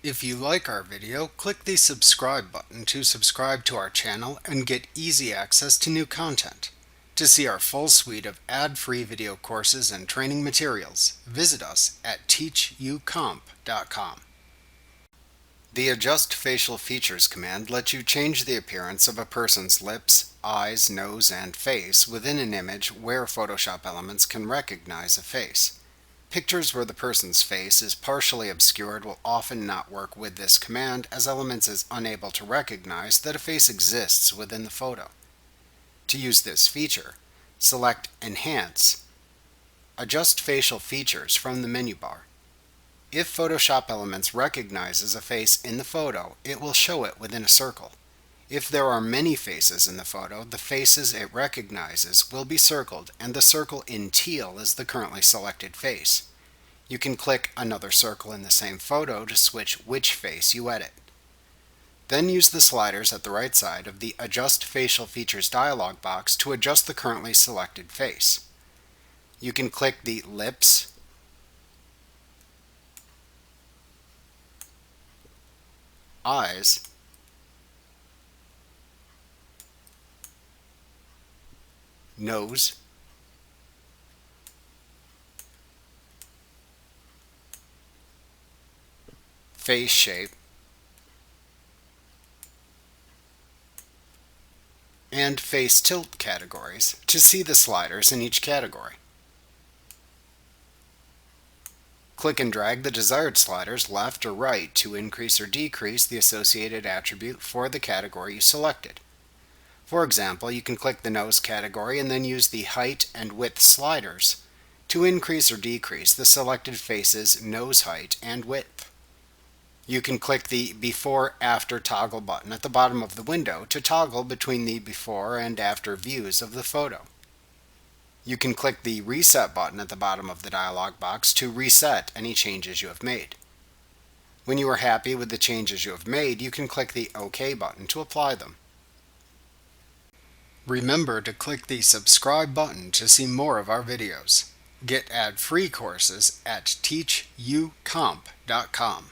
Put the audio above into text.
If you like our video, click the subscribe button to subscribe to our channel and get easy access to new content. To see our full suite of ad-free video courses and training materials, visit us at teachucomp.com. The Adjust Facial Features command lets you change the appearance of a person's lips, eyes, nose, and face within an image where Photoshop elements can recognize a face. Pictures where the person's face is partially obscured will often not work with this command, as Elements is unable to recognize that a face exists within the photo. To use this feature, select Enhance, Adjust Facial Features from the menu bar. If Photoshop Elements recognizes a face in the photo, it will show it within a circle. If there are many faces in the photo, the faces it recognizes will be circled, and the circle in teal is the currently selected face. You can click another circle in the same photo to switch which face you edit. Then use the sliders at the right side of the Adjust Facial Features dialog box to adjust the currently selected face. You can click the lips, eyes, nose, face shape, and face tilt categories to see the sliders in each category. Click and drag the desired sliders left or right to increase or decrease the associated attribute for the category you selected. For example, you can click the nose category and then use the height and width sliders to increase or decrease the selected face's nose height and width. You can click the Before/After toggle button at the bottom of the window to toggle between the before and after views of the photo. You can click the Reset button at the bottom of the dialog box to reset any changes you have made. When you are happy with the changes you have made, you can click the OK button to apply them. Remember to click the subscribe button to see more of our videos. Get ad-free courses at teachucomp.com.